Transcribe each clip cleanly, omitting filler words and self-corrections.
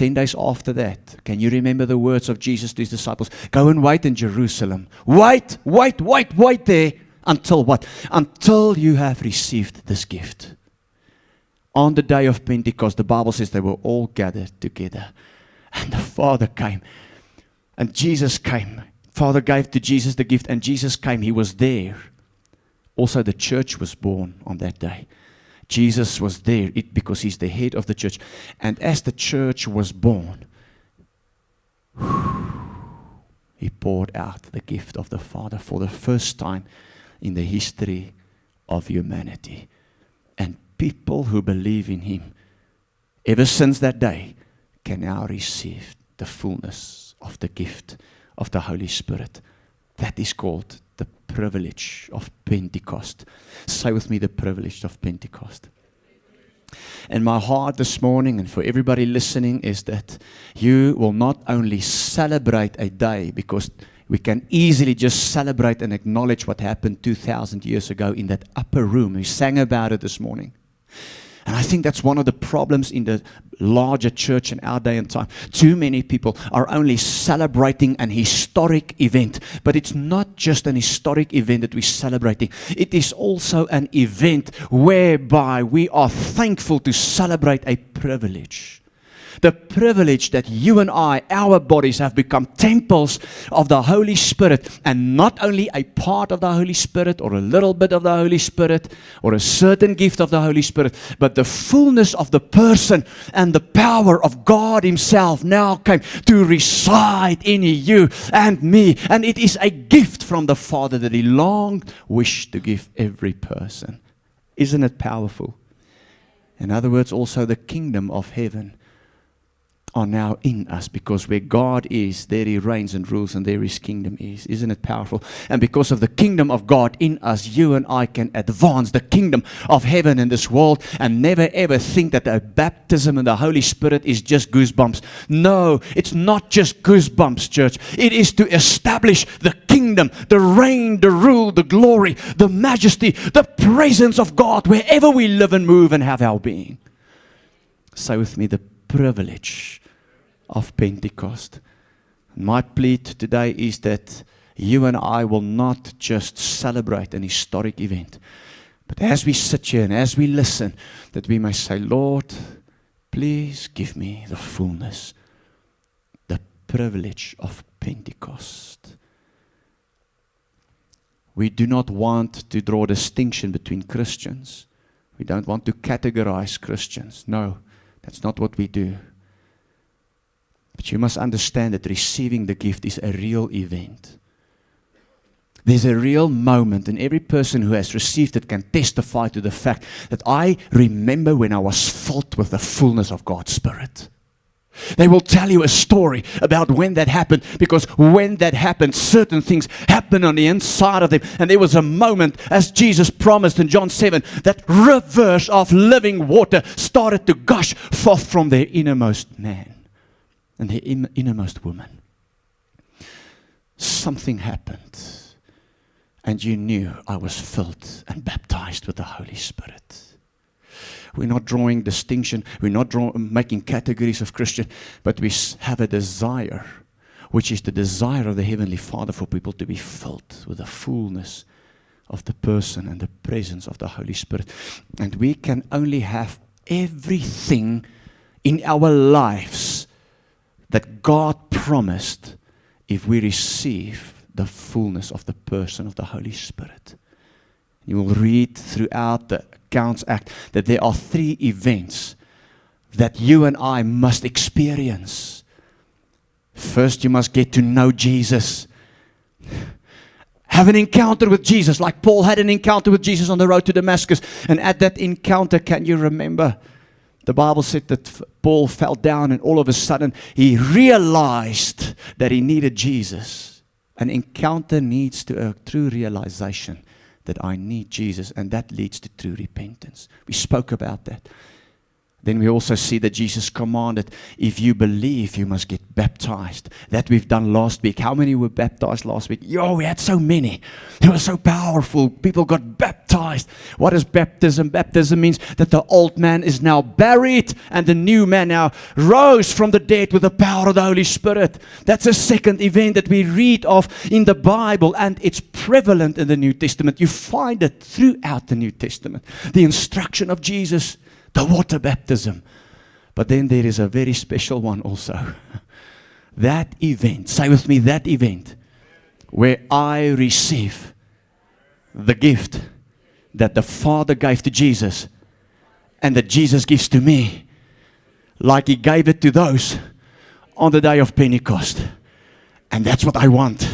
10 days after that, can you remember the words of Jesus to his disciples? Go and wait in Jerusalem. Wait there. Until what? Until you have received this gift. On the day of Pentecost, the Bible says they were all gathered together. And the Father came. And Jesus came. Father gave to Jesus the gift, and Jesus came. He was there. Also, the church was born on that day. Jesus was there because he's the head of the church. And as the church was born, he poured out the gift of the Father for the first time in the history of humanity. And people who believe in him, ever since that day, can now receive the fullness of the gift of the Holy Spirit. That is called the privilege of Pentecost. Say with me, the privilege of Pentecost. And my heart this morning, and for everybody listening, is that you will not only celebrate a day, because we can easily just celebrate and acknowledge what happened 2,000 years ago in that upper room. We sang about it this morning. And I think that's one of the problems in the larger church in our day and time. Too many people are only celebrating an historic event. But it's not just an historic event that we're celebrating. It is also an event whereby we are thankful to celebrate a privilege. The privilege that you and I, our bodies, have become temples of the Holy Spirit, and not only a part of the Holy Spirit or a little bit of the Holy Spirit or a certain gift of the Holy Spirit, but the fullness of the person and the power of God himself now came to reside in you and me. And it is a gift from the Father that he longed, wished to give every person. Isn't it powerful? In other words, also the kingdom of heaven are now in us, because where God is, there he reigns and rules, and there his kingdom is. Isn't it powerful? And because of the kingdom of God in us, you and I can advance the kingdom of heaven in this world, and never ever think that a baptism in the Holy Spirit is just goosebumps. No, it's not just goosebumps, church. It is to establish the kingdom, the reign, the rule, the glory, the majesty, the presence of God wherever we live and move and have our being. Say with me, the privilege of Pentecost. My plea today is that you and I will not just celebrate an historic event, but as we sit here and as we listen, that we may say, Lord, please give me the fullness, the privilege of Pentecost. We do not want to draw a distinction between Christians. We don't want to categorize Christians. No, that's not what we do. But you must understand that receiving the gift is a real event. There's a real moment, and every person who has received it can testify to the fact that I remember when I was filled with the fullness of God's Spirit. They will tell you a story about when that happened, because when that happened, certain things happened on the inside of them. And there was a moment, as Jesus promised in John 7, that rivers of living water started to gush forth from their innermost man and their innermost woman. Something happened, and you knew I was filled and baptized with the Holy Spirit. We're not drawing distinction. We're not making categories of Christian, but we have a desire, which is the desire of the Heavenly Father for people to be filled with the fullness of the person and the presence of the Holy Spirit. And we can only have everything in our lives that God promised if we receive the fullness of the person of the Holy Spirit. You will read throughout the Accounts Act that there are 3 events that you and I must experience. First, you must get to know Jesus. Have an encounter with Jesus, like Paul had an encounter with Jesus on the road to Damascus. And at that encounter, can you remember? The Bible said that Paul fell down, and all of a sudden he realized that he needed Jesus. An encounter needs to a true realization that I need Jesus, and that leads to true repentance. We spoke about that. Then we also see that Jesus commanded, if you believe, you must get baptized. That we've done last week. How many were baptized last week? We had so many. It was so powerful. People got baptized. What is baptism? Baptism means that the old man is now buried and the new man now rose from the dead with the power of the Holy Spirit. That's a second event that we read of in the Bible, and it's prevalent in the New Testament. You find it throughout the New Testament. The instruction of Jesus, the water baptism. But then there is a very special one also. That event, say with me, that event, where I receive the gift that the Father gave to Jesus and that Jesus gives to me, like He gave it to those on the day of Pentecost. And that's what I want.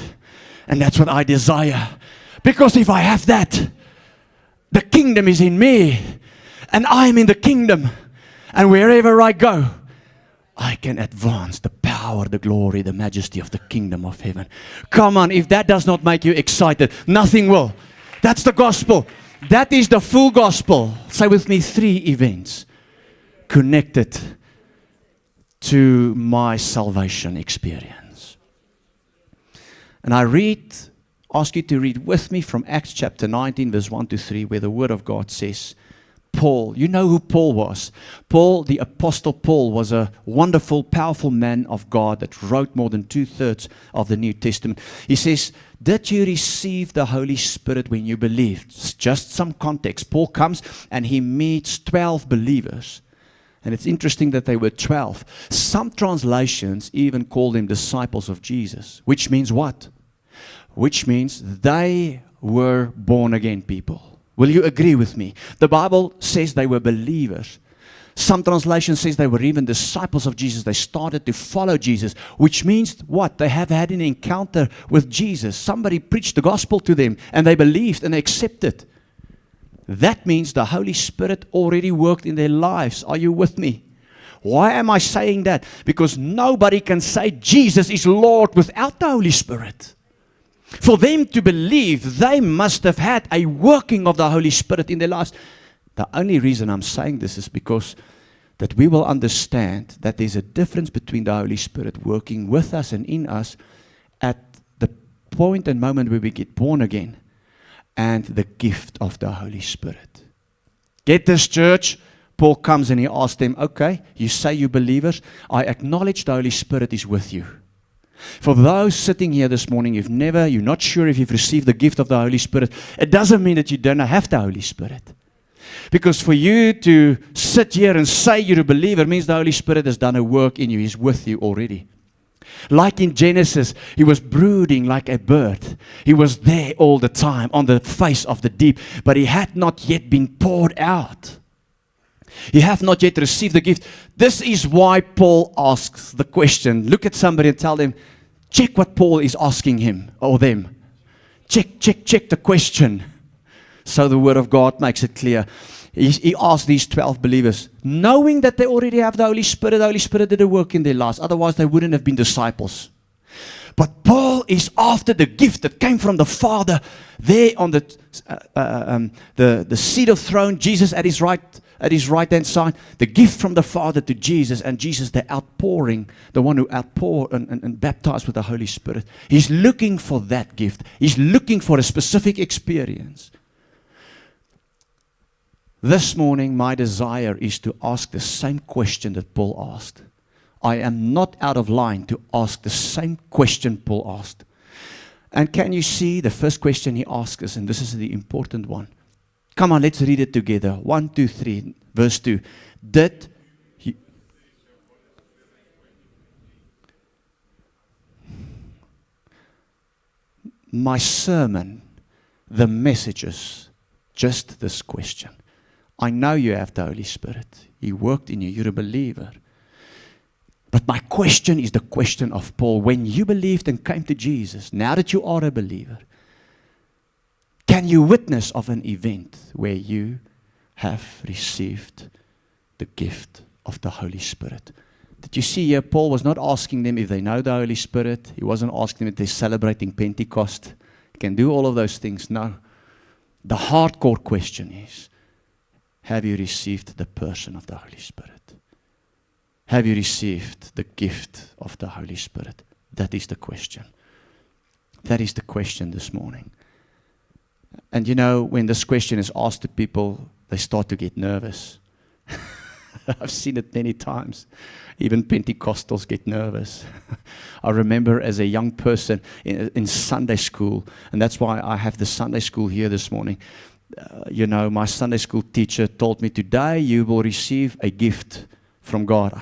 And that's what I desire. Because if I have that, the kingdom is in me. And I am in the kingdom. And wherever I go, I can advance the power, the glory, the majesty of the kingdom of heaven. Come on, if that does not make you excited, nothing will. That's the gospel. That is the full gospel. Say with me, 3 events connected to my salvation experience. And I ask you to read with me from Acts chapter 19, verse 1 to 3, where the word of God says, Paul, you know who Paul was. Paul, the Apostle Paul, was a wonderful, powerful man of God that wrote more than 2/3 of the New Testament. He says, did you receive the Holy Spirit when you believed? Just some context. Paul comes and he meets 12 believers. And it's interesting that they were 12. Some translations even call them disciples of Jesus. Which means what? Which means they were born again people. Will you agree with me? The Bible says they were believers. Some translation says they were even disciples of Jesus. They started to follow Jesus, which means what? They have had an encounter with Jesus. Somebody preached the gospel to them, and they believed and they accepted. That means the Holy Spirit already worked in their lives. Are you with me? Why am I saying that? Because nobody can say Jesus is Lord without the Holy Spirit. For them to believe, they must have had a working of the Holy Spirit in their lives. The only reason I'm saying this is because that we will understand that there's a difference between the Holy Spirit working with us and in us at the point and moment where we get born again and the gift of the Holy Spirit. Get this, church. Paul comes and he asks them, okay, you say you believers, I acknowledge the Holy Spirit is with you. For those sitting here this morning, you're not sure if you've received the gift of the Holy Spirit, it doesn't mean that you don't have the Holy Spirit. Because for you to sit here and say you're a believer means the Holy Spirit has done a work in you. He's with you already. Like in Genesis, He was brooding like a bird. He was there all the time on the face of the deep, but He had not yet been poured out. You have not yet received the gift. This is why Paul asks the question. Look at somebody and tell them, check what Paul is asking him or them. Check the question. So the word of God makes it clear. He asked these 12 believers, knowing that they already have the Holy Spirit did a work in their lives. Otherwise they wouldn't have been disciples. But Paul is after the gift that came from the Father there on the seat of throne, Jesus at his right hand side, the gift from the Father to Jesus, and Jesus the outpouring, the one who outpoured and baptized with the Holy Spirit. He's looking for that gift. He's looking for a specific experience. This morning, my desire is to ask the same question that Paul asked. I am not out of line to ask the same question Paul asked. And can you see the first question he asks us, and this is the important one. Come on, let's read it together. 1, 2, 3, verse 2. My sermon, the messages, just this question. I know you have the Holy Spirit. He worked in you. You're a believer. But my question is the question of Paul. When you believed and came to Jesus, now that you are a believer, can you witness of an event where you have received the gift of the Holy Spirit? Did you see here, Paul was not asking them if they know the Holy Spirit. He wasn't asking them if they're celebrating Pentecost. He can do all of those things. No. The hardcore question is, have you received the person of the Holy Spirit? Have you received the gift of the Holy Spirit? That is the question. That is the question this morning. And you know, when this question is asked to people, they start to get nervous. I've seen it many times. Even Pentecostals get nervous. I remember as a young person in Sunday school, and that's why I have the Sunday school here this morning. You know, my Sunday school teacher told me, today you will receive a gift from God.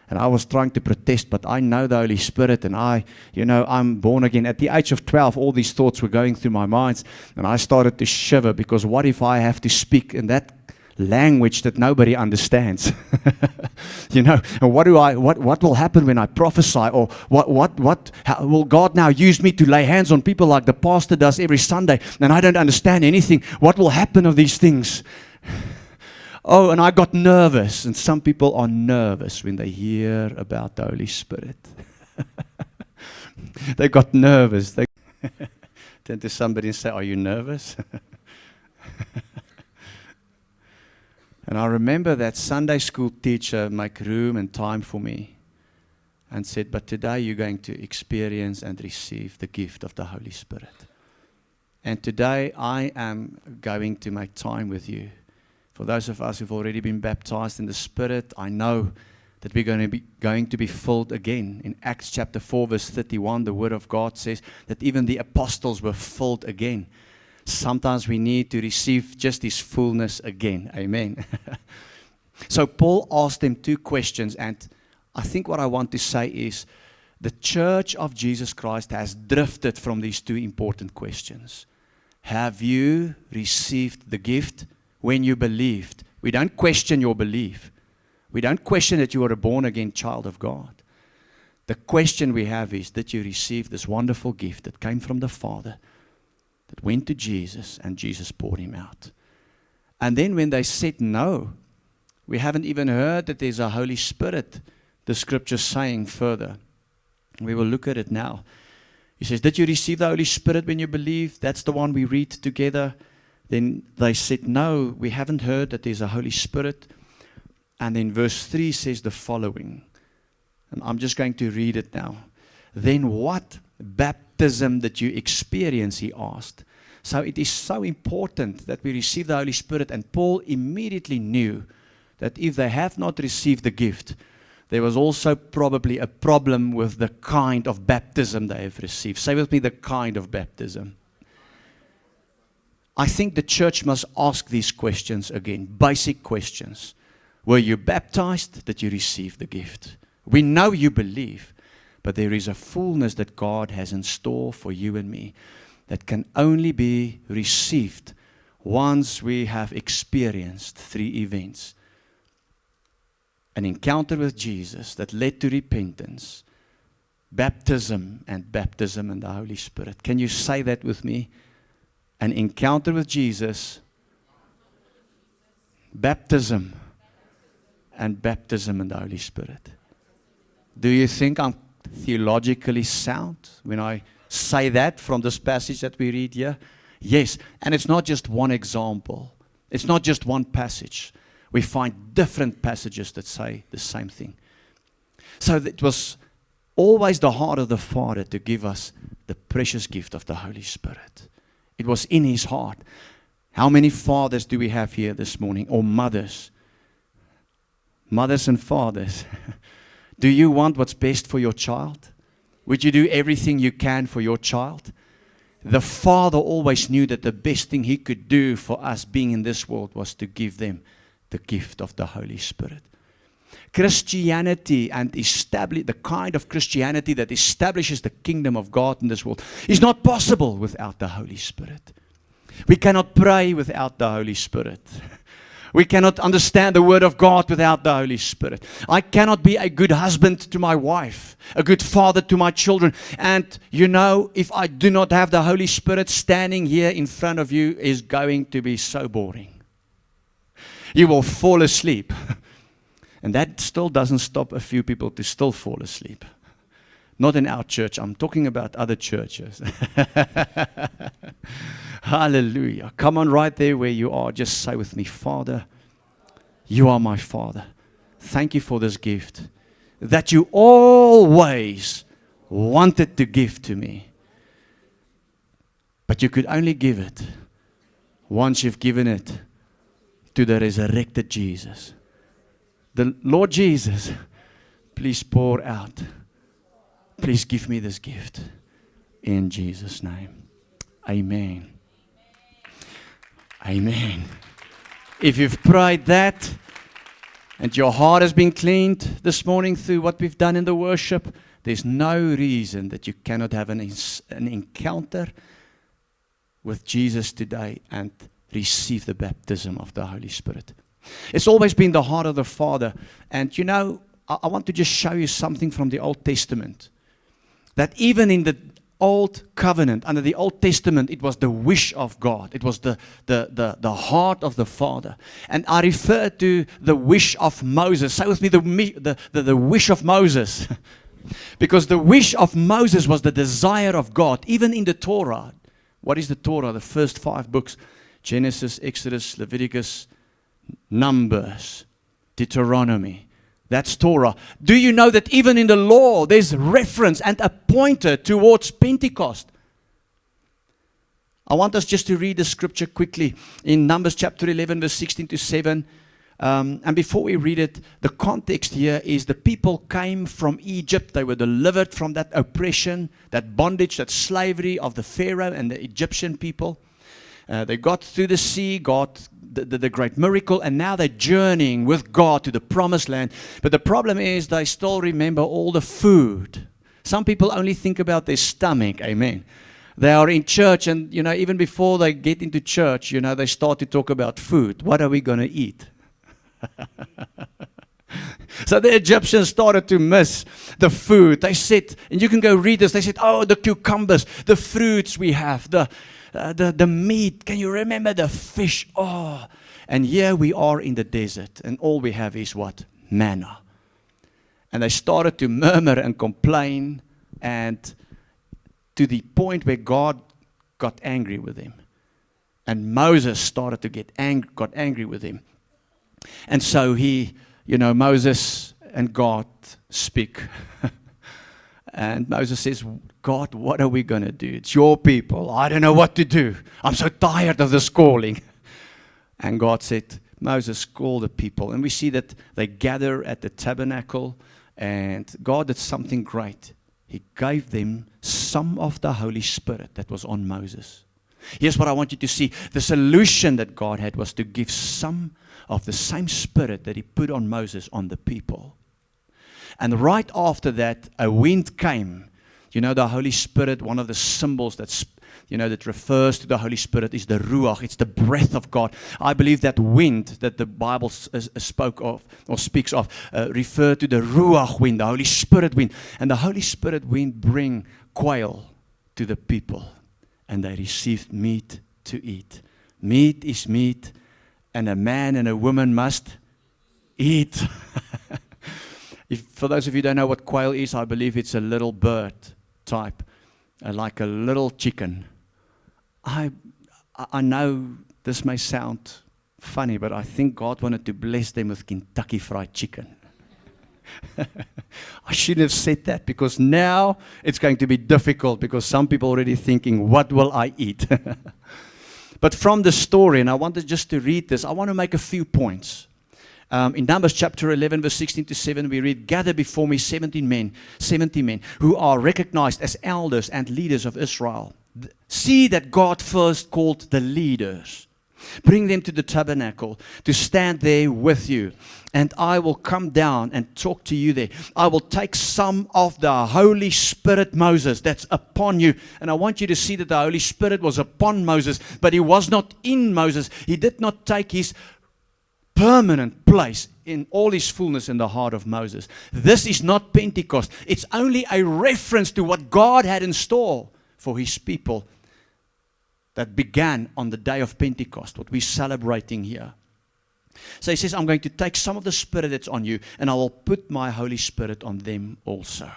And I was trying to protest, but I know the Holy Spirit, and I'm born again. At the age of 12, all these thoughts were going through my mind, and I started to shiver, because what if I have to speak in that language that nobody understands? And what will happen when I prophesy? Or how will God now use me to lay hands on people like the pastor does every Sunday, and I don't understand anything? What will happen of these things? Oh, and I got nervous, and some people are nervous when they hear about the Holy Spirit. They got nervous. They turn to somebody and say, are you nervous? And I remember that Sunday school teacher make room and time for me and said, but today you're going to experience and receive the gift of the Holy Spirit. And today I am going to make time with you. For those of us who've already been baptized in the Spirit, I know that we're going to be filled again. In Acts chapter 4, verse 31, the Word of God says that even the apostles were filled again. Sometimes we need to receive just His fullness again. Amen. So Paul asked them two questions, and I think what I want to say is the Church of Jesus Christ has drifted from these two important questions. Have you received the gift when you believed? We don't question your belief. We don't question that you are a born-again child of God. The question we have is, did you receive this wonderful gift that came from the Father, that went to Jesus, and Jesus poured Him out? And then when they said no, we haven't even heard that there's a Holy Spirit, the Scripture's saying further. We will look at it now. He says, did you receive the Holy Spirit when you believed? That's the one we read together. Then they said, no, we haven't heard that there's a Holy Spirit. And then verse 3 says the following. And I'm just going to read it now. Then what baptism did you experience, he asked. So it is so important that we receive the Holy Spirit. And Paul immediately knew that if they have not received the gift, there was also probably a problem with the kind of baptism they have received. Say with me, the kind of baptism. I think the church must ask these questions again, basic questions. Were you baptized? Did you receive the gift? We know you believe, but there is a fullness that God has in store for you and me that can only be received once we have experienced three events. An encounter with Jesus that led to repentance, baptism in the Holy Spirit. Can you say that with me? An encounter with Jesus, baptism, and baptism in the Holy Spirit. Do you think I'm theologically sound when I say that from this passage that we read here? Yes, and it's not just one example. It's not just one passage. We find different passages that say the same thing. So it was always the heart of the Father to give us the precious gift of the Holy Spirit. It was in His heart. How many fathers do we have here this morning? Or mothers? Mothers and fathers. Do you want what's best for your child? Would you do everything you can for your child? The Father always knew that the best thing He could do for us being in this world was to give them the gift of the Holy Spirit. Christianity and the kind of Christianity that establishes the kingdom of God in this world is not possible without the Holy Spirit. We cannot pray without the Holy Spirit. We cannot understand the Word of God without the Holy Spirit. I cannot be a good husband to my wife, a good father to my children. And if I do not have the Holy Spirit, standing here in front of you is going to be so boring. You will fall asleep. And that still doesn't stop a few people to still fall asleep. Not in our church. I'm talking about other churches. Hallelujah. Come on, right there where you are. Just say with me, Father, You are my Father. Thank you for this gift that you always wanted to give to me. But you could only give it once you've given it to the resurrected Jesus. The Lord Jesus, please pour out. Please give me this gift. In Jesus' name. Amen. Amen. If you've prayed that and your heart has been cleaned this morning through what we've done in the worship, there's no reason that you cannot have an encounter with Jesus today and receive the baptism of the Holy Spirit. It's always been the heart of the Father. And you know, I want to just show you something from the Old Testament. That even in the Old Covenant, under the Old Testament, it was the wish of God. It was the heart of the Father. And I refer to the wish of Moses. Say with me, the wish of Moses. Because the wish of Moses was the desire of God, even in the Torah. What is the Torah? The first 5 books. Genesis, Exodus, Leviticus, Numbers, Deuteronomy. That's Torah. Do you know that even in the law, there's reference and a pointer towards Pentecost? I want us just to read the scripture quickly in Numbers chapter 11, verse 16 to 7. And before we read it, the context here is the people came from Egypt. They were delivered from that oppression, that bondage, that slavery of the Pharaoh and the Egyptian people. They got through the sea, got the great miracle, and now they're journeying with God to the promised land. But the problem is they still remember all the food. Some people only think about their stomach, amen. They are in church and, you know, even before they get into church, you know, they start to talk about food. What are we going to eat? So the Egyptians started to miss the food. They said, and you can go read this, they said, oh, the cucumbers, the fruits we have, the meat, can you remember the fish? Oh, and here we are in the desert, and all we have is what? Manna. And they started to murmur and complain, and to the point where God got angry with them. And Moses started to got angry with him. And so Moses and God speak. And Moses says, God, what are we going to do? It's your people. I don't know what to do. I'm so tired of this calling. And God said, Moses, call the people. And we see that they gather at the tabernacle. And God did something great. He gave them some of the Holy Spirit that was on Moses. Here's what I want you to see. The solution that God had was to give some of the same Spirit that He put on Moses on the people. And right after that, a wind came. You know, the Holy Spirit, one of the symbols that refers to the Holy Spirit is the Ruach. It's the breath of God. I believe that wind that the Bible spoke of or speaks of refer to the Ruach wind, the Holy Spirit wind. And the Holy Spirit wind bring quail to the people. And they received meat to eat. Meat is meat, and a man and a woman must eat. For those of you who don't know what quail is, I believe it's a little bird type, like a little chicken. I know this may sound funny, but I think God wanted to bless them with Kentucky Fried Chicken. I shouldn't have said that, because now it's going to be difficult, because some people are already thinking, what will I eat? But from the story, and I wanted just to read this, I want to make a few points. In Numbers chapter 11, verse 16 to 7, we read, gather before me 70 men who are recognized as elders and leaders of Israel. See that God first called the leaders. Bring them to the tabernacle to stand there with you. And I will come down and talk to you there. I will take some of the Holy Spirit, Moses, that's upon you. And I want you to see that the Holy Spirit was upon Moses, but He was not in Moses. He did not take His permanent place in all His fullness in the heart of Moses. This is not Pentecost. It's only a reference to what God had in store for His people that began on the day of Pentecost, what we're celebrating here. So He says, I'm going to take some of the Spirit that's on you, and I will put my Holy Spirit on them also.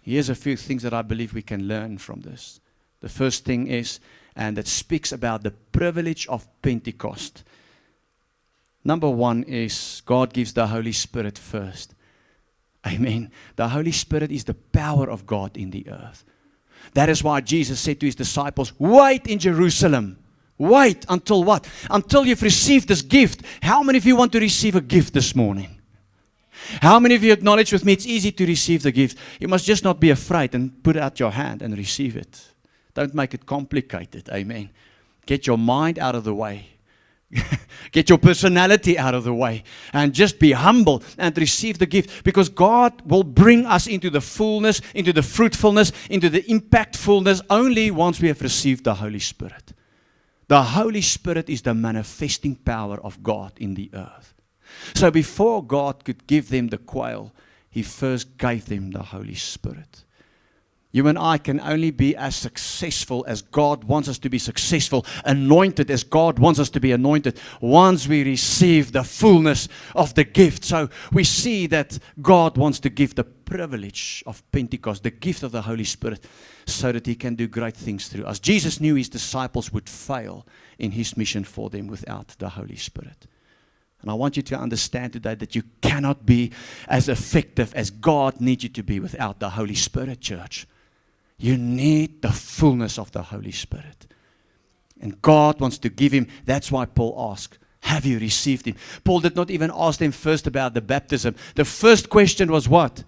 Here's a few things that I believe we can learn from this. The first thing is, and that speaks about the privilege of Pentecost. Number one is God gives the Holy Spirit first. Amen. The Holy Spirit is the power of God in the earth. That is why Jesus said to his disciples, wait in Jerusalem. Wait until what? Until you've received this gift. How many of you want to receive a gift this morning? How many of you acknowledge with me it's easy to receive the gift? You must just not be afraid and put out your hand and receive it. Don't make it complicated. Amen. Get your mind out of the way. Get your personality out of the way and just be humble and receive the gift, because God will bring us into the fullness, into the fruitfulness, into the impactfulness only once we have received the Holy Spirit. The Holy Spirit is the manifesting power of God in the earth. So before God could give them the quail, He first gave them the Holy Spirit. You and I can only be as successful as God wants us to be successful, anointed as God wants us to be anointed, once we receive the fullness of the gift. So we see that God wants to give the privilege of Pentecost, the gift of the Holy Spirit, so that He can do great things through us. Jesus knew His disciples would fail in His mission for them without the Holy Spirit. And I want you to understand today that you cannot be as effective as God needs you to be without the Holy Spirit, church. You need the fullness of the Holy Spirit. And God wants to give Him. That's why Paul asked, have you received Him? Paul did not even ask them first about the baptism. The first question was what?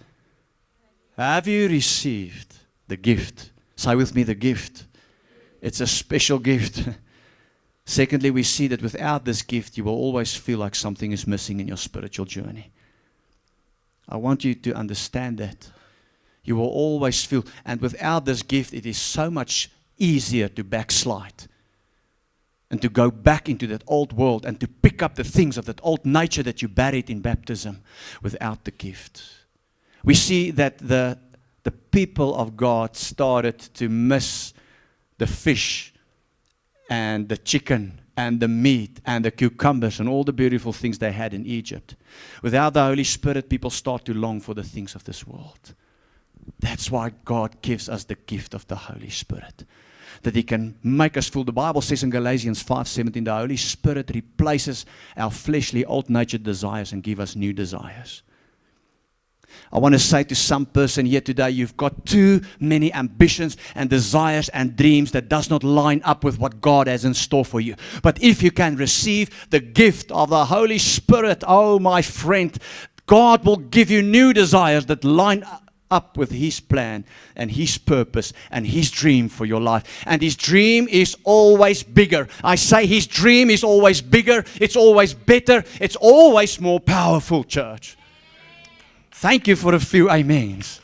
Have you received the gift? Say with me, the gift. It's a special gift. Secondly, we see that without this gift, you will always feel like something is missing in your spiritual journey. I want you to understand that. You will always feel, and without this gift, it is so much easier to backslide and to go back into that old world and to pick up the things of that old nature that you buried in baptism without the gift. We see that the people of God started to miss the fish and the chicken and the meat and the cucumbers and all the beautiful things they had in Egypt. Without the Holy Spirit, people start to long for the things of this world. That's why God gives us the gift of the Holy Spirit, that He can make us full. The Bible says in Galatians 5:17, the Holy Spirit replaces our fleshly old nature desires and gives us new desires. I want to say to some person here today, you've got too many ambitions and desires and dreams that does not line up with what God has in store for you. But if you can receive the gift of the Holy Spirit, oh my friend, God will give you new desires that line up with His plan and His purpose and His dream for your life. And His dream is always bigger. I say His dream is always bigger. It's always better. It's always more powerful, church. Thank you for a few amens.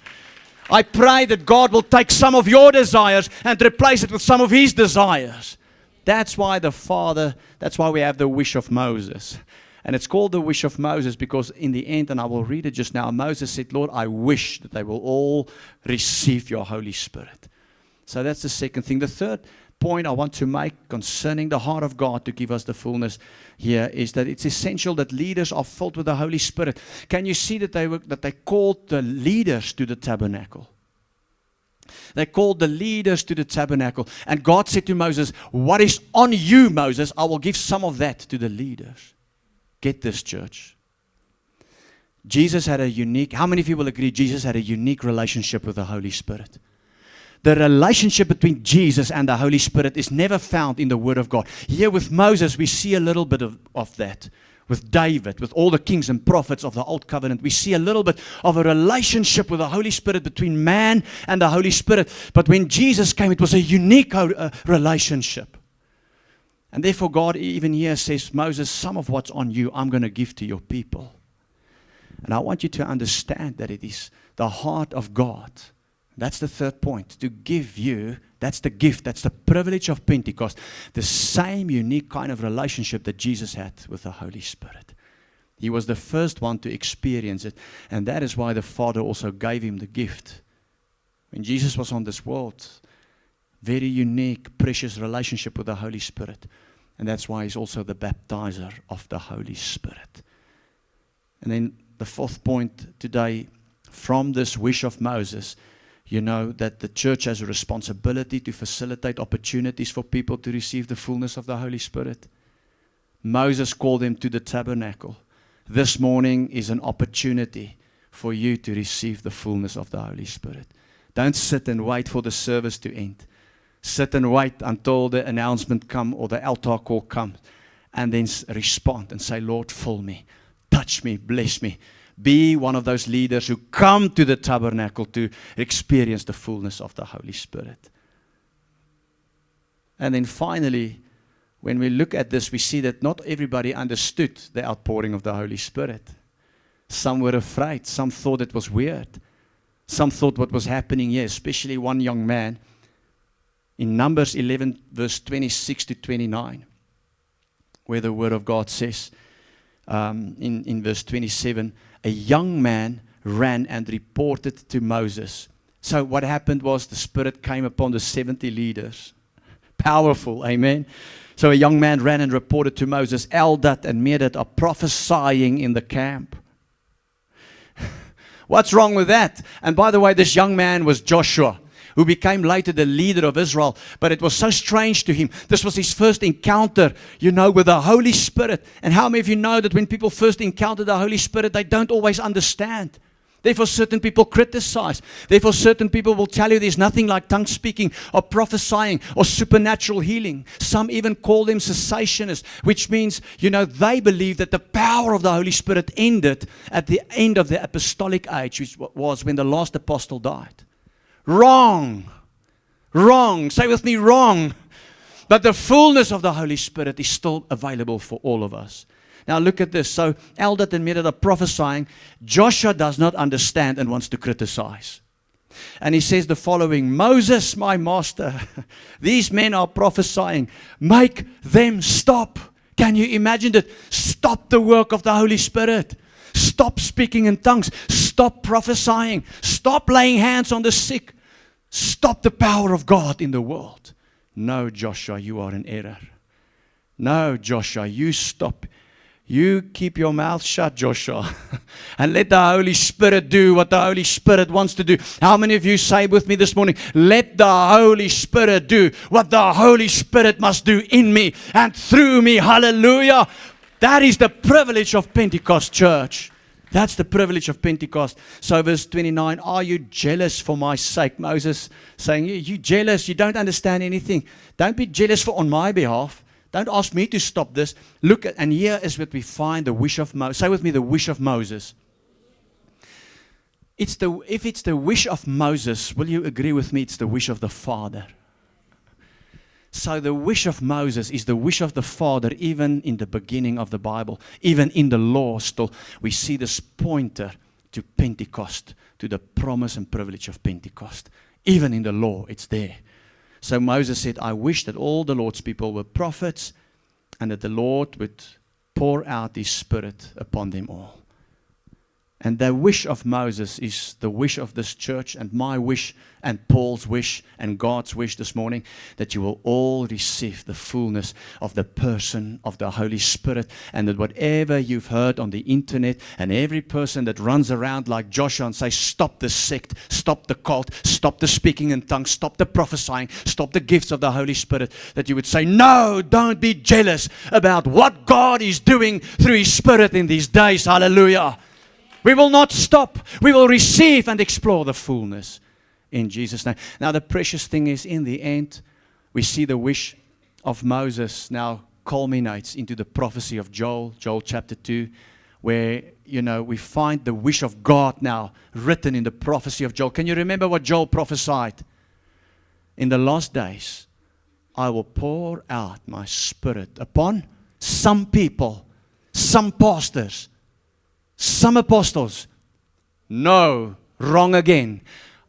I pray that God will take some of your desires and replace it with some of His desires. That's why that's why we have the wish of Moses. And it's called the wish of Moses because in the end, and I will read it just now, Moses said, Lord, I wish that they will all receive your Holy Spirit. So that's the second thing. The third point I want to make concerning the heart of God to give us the fullness here is that it's essential that leaders are filled with the Holy Spirit. Can you see that they called the leaders to the tabernacle? They called the leaders to the tabernacle. And God said to Moses, what is on you, Moses, I will give some of that to the leaders. Get this, church. Jesus had a unique, how many of you will agree Jesus had a unique relationship with the Holy Spirit? The relationship between Jesus and the Holy Spirit is never found in the Word of God. Here with Moses, we see a little bit of that. With David, with all the kings and prophets of the Old Covenant, we see a little bit of a relationship with the Holy Spirit between man and the Holy Spirit. But when Jesus came, it was a unique relationship. And therefore God even here says, Moses, some of what's on you, I'm going to give to your people. And I want you to understand that it is the heart of God. That's the third point. To give you, that's the gift, that's the privilege of Pentecost. The same unique kind of relationship that Jesus had with the Holy Spirit. He was the first one to experience it. And that is why the Father also gave him the gift. When Jesus was on this world, very unique, precious relationship with the Holy Spirit. And that's why He's also the baptizer of the Holy Spirit. And then the fourth point today, from this wish of Moses, you know that the church has a responsibility to facilitate opportunities for people to receive the fullness of the Holy Spirit. Moses called them to the tabernacle. This morning is an opportunity for you to receive the fullness of the Holy Spirit. Don't sit and wait for the service to end. Sit and wait until the announcement comes or the altar call comes, and then respond and say, Lord, fill me, touch me, bless me. Be one of those leaders who come to the tabernacle to experience the fullness of the Holy Spirit. And then finally, when we look at this, we see that not everybody understood the outpouring of the Holy Spirit. Some were afraid. Some thought it was weird. Some thought what was happening here, especially one young man, in Numbers 11, verse 26 to 29, where the Word of God says, in verse 27, a young man ran and reported to Moses. So what happened was the Spirit came upon the 70 leaders. Powerful, amen. So a young man ran and reported to Moses, Eldad and Medad are prophesying in the camp. What's wrong with that? And by the way, this young man was Joshua, who became later the leader of Israel. But it was so strange to him. This was his first encounter, with the Holy Spirit. And how many of you know that when people first encounter the Holy Spirit, they don't always understand? Therefore, certain people criticize. Therefore, certain people will tell you there's nothing like tongue speaking or prophesying or supernatural healing. Some even call them cessationists, which means, they believe that the power of the Holy Spirit ended at the end of the apostolic age, which was when the last apostle died. Wrong. Wrong. Say with me, wrong. But the fullness of the Holy Spirit is still available for all of us. Now look at this. So Eldad and Medad are prophesying. Joshua does not understand and wants to criticize. And he says the following, Moses, my master, these men are prophesying. Make them stop. Can you imagine that? Stop the work of the Holy Spirit. Stop speaking in tongues. Stop prophesying. Stop laying hands on the sick. Stop the power of God in the world. No, Joshua, you are in error. No, Joshua, you stop. You keep your mouth shut, Joshua, and let the Holy Spirit do what the Holy Spirit wants to do. How many of you say with me this morning, let the Holy Spirit do what the Holy Spirit must do in me and through me? Hallelujah. That is the privilege of Pentecost, church. That's the privilege of Pentecost. So verse 29, are you jealous for my sake? Moses saying, you jealous, you don't understand anything. Don't be jealous on my behalf. Don't ask me to stop this. Look at, and here is what we find, the wish of Moses. Say with me, the wish of Moses. If it's the wish of Moses, will you agree with me? It's the wish of the Father. So the wish of Moses is the wish of the Father, even in the beginning of the Bible, even in the law still. We see this pointer to Pentecost, to the promise and privilege of Pentecost. Even in the law, it's there. So Moses said, I wish that all the Lord's people were prophets and that the Lord would pour out His Spirit upon them all. And the wish of Moses is the wish of this church and my wish and Paul's wish and God's wish this morning, that you will all receive the fullness of the person of the Holy Spirit, and that whatever you've heard on the internet and every person that runs around like Joshua and says, stop the sect, stop the cult, stop the speaking in tongues, stop the prophesying, stop the gifts of the Holy Spirit, that you would say, no, don't be jealous about what God is doing through His Spirit in these days. Hallelujah. We will not stop. We will receive and explore the fullness in Jesus' name. Now, the precious thing is, in the end, we see the wish of Moses now culminates into the prophecy of Joel chapter 2, where, we find the wish of God now written in the prophecy of Joel. Can you remember what Joel prophesied? In the last days, I will pour out my Spirit upon some people, some pastors, some apostles. No, wrong again.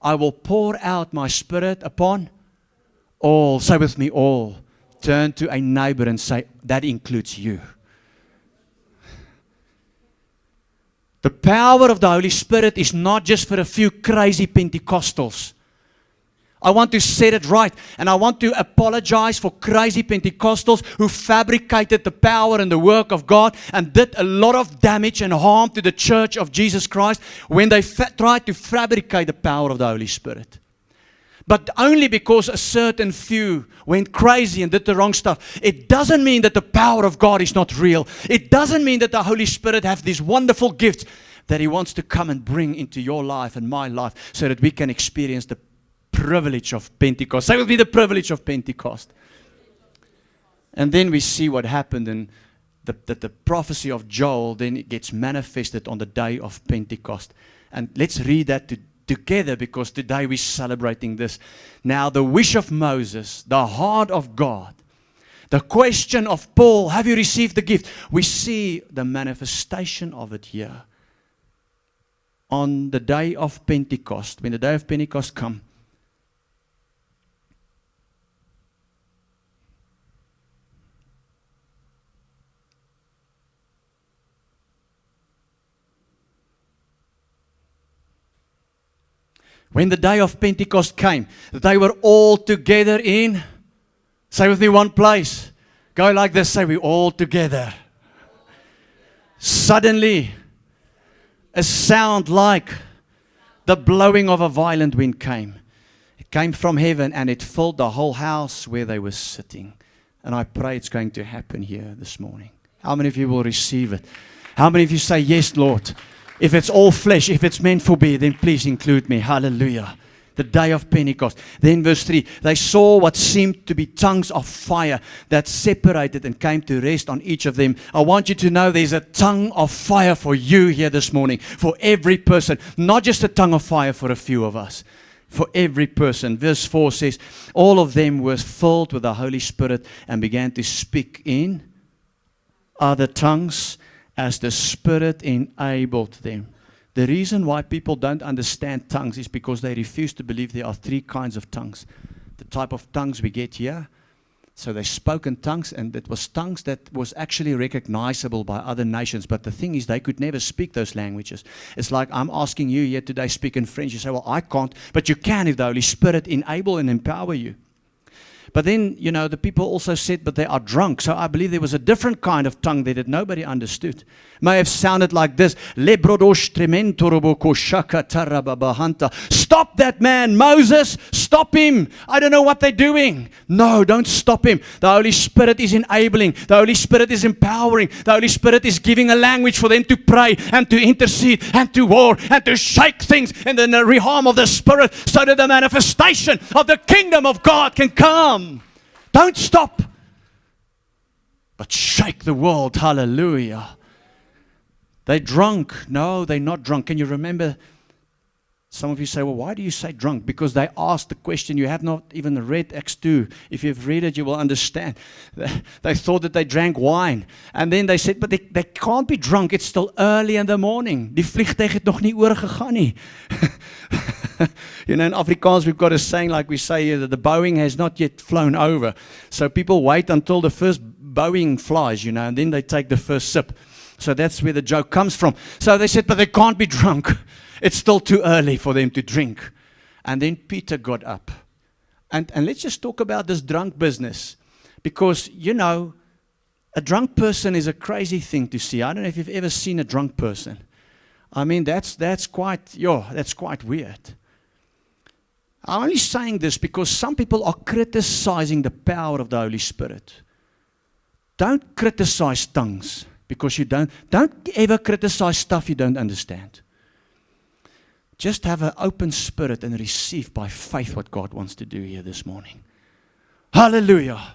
I will pour out my Spirit upon all. Say with me, all. Turn to a neighbor and say, that includes you. The power of the Holy Spirit is not just for a few crazy Pentecostals. I want to set it right, and I want to apologize for crazy Pentecostals who fabricated the power and the work of God and did a lot of damage and harm to the church of Jesus Christ when they tried to fabricate the power of the Holy Spirit. But only because a certain few went crazy and did the wrong stuff. It doesn't mean that the power of God is not real. It doesn't mean that the Holy Spirit has these wonderful gifts that He wants to come and bring into your life and my life so that we can experience the privilege of Pentecost. Say with me, the privilege of Pentecost. And then we see what happened, and that the prophecy of Joel then it gets manifested on the day of Pentecost. And let's read that together, because today we're celebrating this. Now the wish of Moses, the heart of God, the question of Paul, have you received the gift? We see the manifestation of it here. On the day of Pentecost, when the day of Pentecost comes, when the day of Pentecost came, they were all together in, say with me, one place. Go like this, say, we're all together. Suddenly, a sound like the blowing of a violent wind came. It came from heaven and it filled the whole house where they were sitting. And I pray it's going to happen here this morning. How many of you will receive it? How many of you say, yes, Lord? If it's all flesh, if it's meant for me, then please include me. Hallelujah. The day of Pentecost. Then verse 3, they saw what seemed to be tongues of fire that separated and came to rest on each of them. I want you to know there's a tongue of fire for you here this morning, for every person, not just a tongue of fire for a few of us, for every person. Verse 4 says, all of them were filled with the Holy Spirit and began to speak in other tongues as the Spirit enabled them. The reason why people don't understand tongues is because they refuse to believe there are three kinds of tongues. The type of tongues we get here. So they spoke in tongues, and it was tongues that was actually recognizable by other nations. But the thing is, they could never speak those languages. It's like I'm asking you here today, speak in French. You say, well, I can't. But you can if the Holy Spirit enable and empower you. But then, the people also said, but they are drunk. So I believe there was a different kind of tongue there that nobody understood. May have sounded like this. Stop that man, Moses. Stop him. I don't know what they're doing. No, don't stop him. The Holy Spirit is enabling. The Holy Spirit is empowering. The Holy Spirit is giving a language for them to pray and to intercede and to war and to shake things in the realm of the Spirit so that the manifestation of the kingdom of God can come. Don't stop, but shake the world. Hallelujah. They're drunk. No, they're not drunk. Can you remember? Some of you say, well, why do you say drunk? Because they asked the question. You have not even read Acts 2. If you've read it, you will understand. They thought that they drank wine. And then they said, but they can't be drunk. It's still early in the morning. Die vliegtuig het nog nie oorgegaan nie. In Afrikaans, we've got a saying like we say here, that the Boeing has not yet flown over. So people wait until the first Boeing flies, and then they take the first sip. So that's where the joke comes from. So they said, but they can't be drunk. It's still too early for them to drink. And then Peter got up. And let's just talk about this drunk business. Because, a drunk person is a crazy thing to see. I don't know if you've ever seen a drunk person. I mean, that's quite weird. I'm only saying this because some people are criticizing the power of the Holy Spirit. Don't criticize tongues because you don't ever criticize stuff you don't understand. Just have an open spirit and receive by faith what God wants to do here this morning. Hallelujah.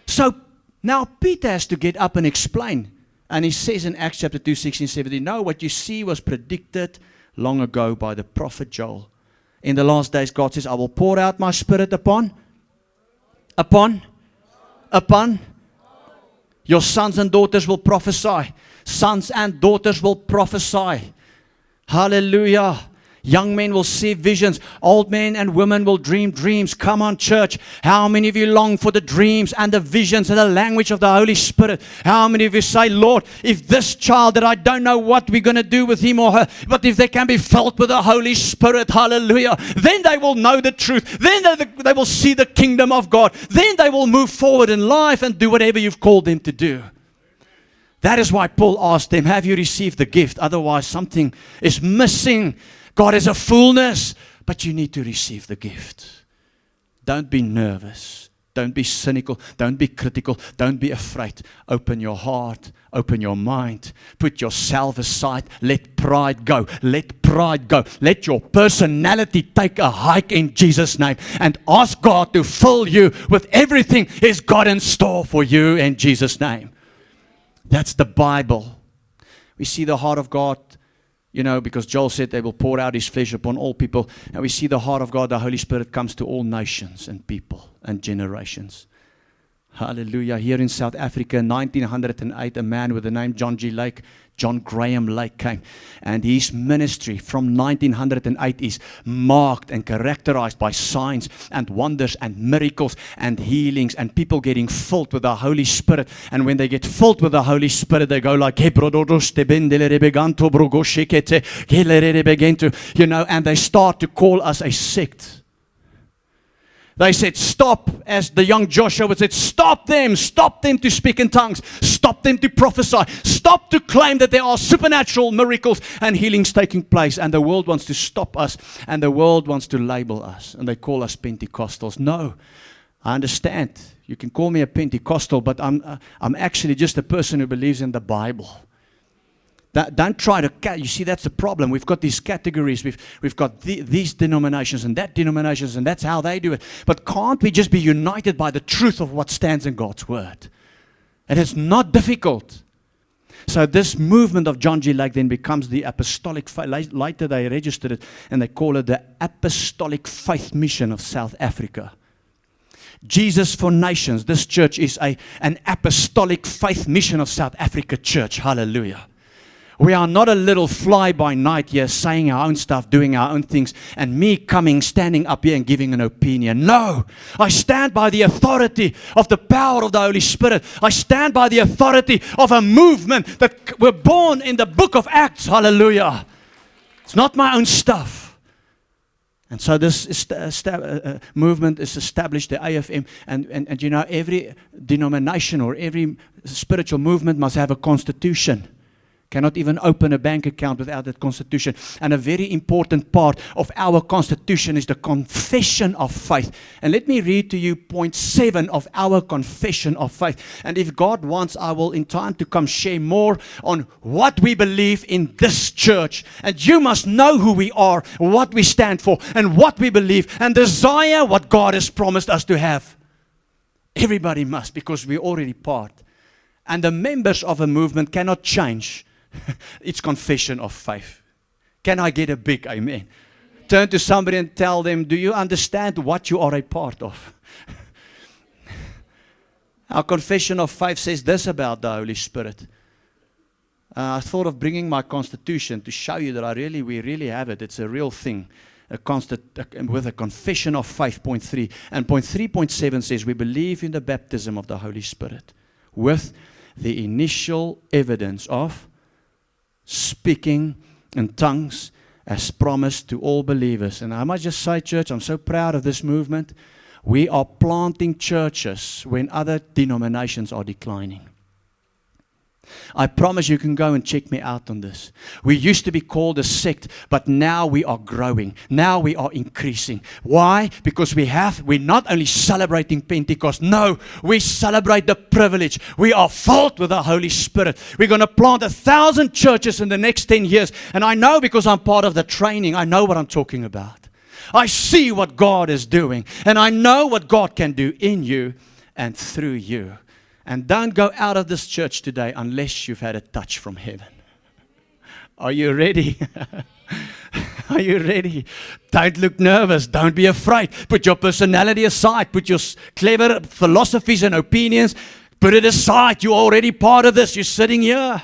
So now Peter has to get up and explain. And he says in Acts chapter 2, 16, 17, no, what you see was predicted long ago by the prophet Joel. In the last days, God says, I will pour out my spirit upon your sons and daughters will prophesy. Sons and daughters will prophesy. Hallelujah. Young men will see visions. Old men and women will dream dreams. Come on, church. How many of you long for the dreams and the visions and the language of the Holy Spirit? How many of you say, Lord, if this child that I don't know what we're going to do with him or her, but if they can be filled with the Holy Spirit, hallelujah, then they will know the truth. Then they will see the kingdom of God. Then they will move forward in life and do whatever you've called them to do. That is why Paul asked them, have you received the gift? Otherwise, something is missing. God is a fullness, but you need to receive the gift. Don't be nervous. Don't be cynical. Don't be critical. Don't be afraid. Open your heart. Open your mind. Put yourself aside. Let pride go. Let pride go. Let your personality take a hike in Jesus' name. And ask God to fill you with everything He's got in store for you in Jesus' name. That's the Bible. We see the heart of God, because Joel said they will pour out His flesh upon all people. And we see the heart of God, the Holy Spirit comes to all nations and people and generations. Hallelujah. Here in South Africa, in 1908, a man with the name John Graham Lake came. And his ministry from 1908 is marked and characterized by signs and wonders and miracles and healings and people getting filled with the Holy Spirit. And when they get filled with the Holy Spirit, they go like, and they start to call us a sect. They said, stop, as the young Joshua said, stop them to speak in tongues, stop them to prophesy, stop to claim that there are supernatural miracles and healings taking place. And the world wants to stop us, and the world wants to label us, and they call us Pentecostals. No, I understand. You can call me a Pentecostal, but I'm actually just a person who believes in the Bible. Don't try to, you see, that's the problem. We've got these categories. We've got these denominations and that denominations, and that's how they do it. But can't we just be united by the truth of what stands in God's Word? And it's not difficult. So this movement of John G. Lake then becomes the apostolic faith. Later they registered it, and they call it the Apostolic Faith Mission of South Africa. Jesus for Nations. This church is an apostolic faith mission of South Africa church. Hallelujah. We are not a little fly-by-night here saying our own stuff, doing our own things, and me standing up here and giving an opinion. No, I stand by the authority of the power of the Holy Spirit. I stand by the authority of a movement that were born in the book of Acts. Hallelujah. It's not my own stuff. And so this movement is established, the AFM, and every denomination or every spiritual movement must have a constitution. Cannot even open a bank account without that constitution. And a very important part of our constitution is the confession of faith. And let me read to you point 7 of our confession of faith. And if God wants, I will in time to come share more on what we believe in this church. And you must know who we are, what we stand for, and what we believe, and desire what God has promised us to have. Everybody must, because we're already part. And the members of a movement cannot change it's confession of faith. Can I get a big amen? Turn to somebody and tell them, do you understand what you are a part of? Our confession of faith says this about the Holy Spirit. I thought of bringing my constitution to show you that we really have it. It's a real thing. With a confession of faith, point 3. And point 3.7 says, we believe in the baptism of the Holy Spirit with the initial evidence of speaking in tongues as promised to all believers. And I must just say, church, I'm so proud of this movement. We are planting churches when other denominations are declining. I promise you can go and check me out on this. We used to be called a sect, but now we are growing. Now we are increasing. Why? Because we're not only celebrating Pentecost. No, we celebrate the privilege. We are filled with the Holy Spirit. We're going to plant 1,000 churches in the next 10 years. And I know because I'm part of the training, I know what I'm talking about. I see what God is doing. And I know what God can do in you and through you. And don't go out of this church today unless you've had a touch from heaven. Are you ready? Are you ready? Don't look nervous. Don't be afraid. Put your personality aside. Put your clever philosophies and opinions. Put it aside. You're already part of this. You're sitting here.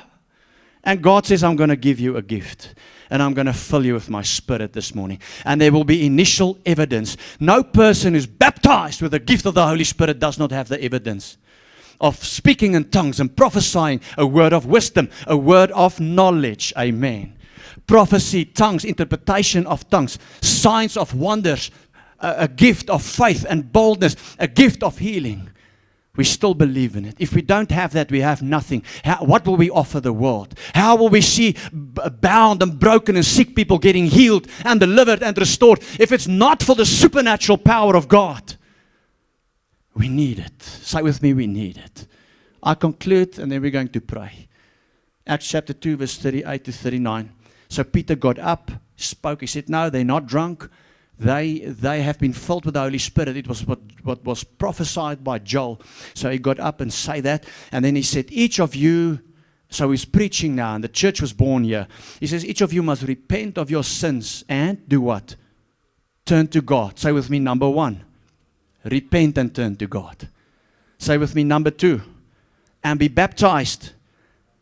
And God says, I'm going to give you a gift. And I'm going to fill you with my Spirit this morning. And there will be initial evidence. No person who's baptized with the gift of the Holy Spirit does not have the evidence of speaking in tongues and prophesying, a word of wisdom, a word of knowledge. Amen. Prophecy, tongues, interpretation of tongues, signs of wonders, a gift of faith and boldness, a gift of healing. We still believe in it. If we don't have that, we have nothing. What will we offer the world? How will we see bound and broken and sick people getting healed and delivered and restored if it's not for the supernatural power of God? We need it. Say with me, we need it. I conclude, and then we're going to pray. Acts chapter 2, verse 38 to 39. So Peter got up, spoke. He said, no, they're not drunk. They have been filled with the Holy Spirit. It was what was prophesied by Joel. So he got up and said that. And then he said, each of you, so he's preaching now, and the church was born here. He says, each of you must repent of your sins and do what? Turn to God. Say with me, number 1. Repent and turn to God. Say with me, number 2. And be baptized